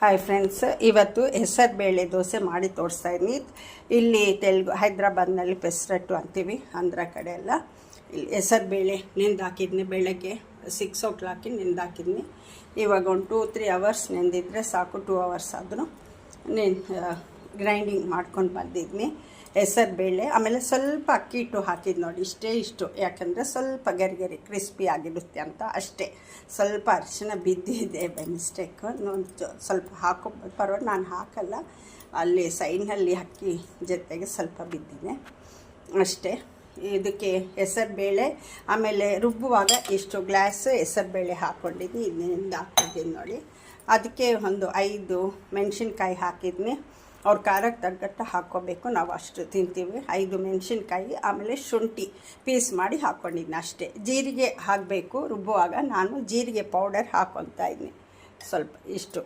Hi friends, ಇವತ್ತು ಹೆಸರು ಬೇಳೆ ದೋಸೆ ಮಾಡಿ ತೋರಿಸ್ತಾ ಇದ್ದೀನಿ. ಇಲ್ಲಿ ಹೈದ್ರಾಬಾದ್ನಲ್ಲಿ ಪೆಸರಟ್ಟು ಅಂತೀವಿ, ಆಂಧ್ರ ಕಡೆ ಎಲ್ಲ. ಇಲ್ಲಿ ಹೆಸರು ಬೇಳೆ ನೆಂದಾಕಿದ್ನಿ, ಬೆಳಗ್ಗೆ 6 o'clock ನೆಂದಾಕಿದ್ನಿ. ಇವಾಗ ಒಂದು 2-3 hours ನೆಂದಿದ್ರೆ ಸಾಕು. 2 hours ಆದರೂ ಗ್ರೈಂಡಿಂಗ್ ಮಾಡ್ಕೊಂಡು ಬಂದಿದ್ನಿ ಹೆಸರು ಬೇಳೆ. ಆಮೇಲೆ ಸ್ವಲ್ಪ ಅಕ್ಕಿ ಹಿಟ್ಟು ಹಾಕಿದ್ದು ನೋಡಿ, ಇಷ್ಟು, ಯಾಕಂದರೆ ಸ್ವಲ್ಪ ಗರಿ ಕ್ರಿಸ್ಪಿ ಆಗಿರುತ್ತೆ ಅಂತ ಅಷ್ಟೇ. ಸ್ವಲ್ಪ ಅರಿಶಿನ ಬಿದ್ದಿದೆ ಬೈ ಮಿಸ್ಟೇಕ್, ಸ್ವಲ್ಪ ಹಾಕೋಬೋದು, ಪರವಾಗಿಲ್ಲ, ನಾನು ಹಾಕಲ್ಲ. ಅಲ್ಲಿ ಸೈಡ್ನಲ್ಲಿ ಅಕ್ಕಿ ಜೊತೆಗೆ ಸ್ವಲ್ಪ ಬಿದ್ದಿದೆ ಅಷ್ಟೇ. ಇದಕ್ಕೆ ಹೆಸರು ಬೇಳೆ, ಆಮೇಲೆ ರುಬ್ಬುವಾಗ ಇಷ್ಟು ಗ್ಲಾಸ್ ಹೆಸರು ಬೇಳೆ ಹಾಕ್ಕೊಂಡಿದ್ನಿ, ಇದರಿಂದ ಹಾಕಿದ್ದೀನಿ ನೋಡಿ. ಅದಕ್ಕೆ ಒಂದು 5 ಮೆಣಸಿನ್ಕಾಯಿ ಹಾಕಿದ್ನಿ. ಅವ್ರ ಖಾರಕ್ಕೆ ತగ్గಟ್ಟು ಹಾಕ್ಕೋಬೇಕು, ನಾವು ಅಷ್ಟು ತಿಂತೀವಿ. 5 ಮೆಣಸಿನ್ಕಾಯಿ, ಆಮೇಲೆ ಶುಂಠಿ ಪೀಸ್ ಮಾಡಿ ಹಾಕ್ಕೊಂಡಿದ್ದೀನಿ ಅಷ್ಟೇ. ಜೀರಿಗೆ ಹಾಕಬೇಕು ರುಬ್ಬುವಾಗ, ನಾನು ಜೀರಿಗೆ ಪೌಡರ್ ಹಾಕ್ಕೊತಾ ಇದ್ದೀನಿ ಸ್ವಲ್ಪ, ಇಷ್ಟು.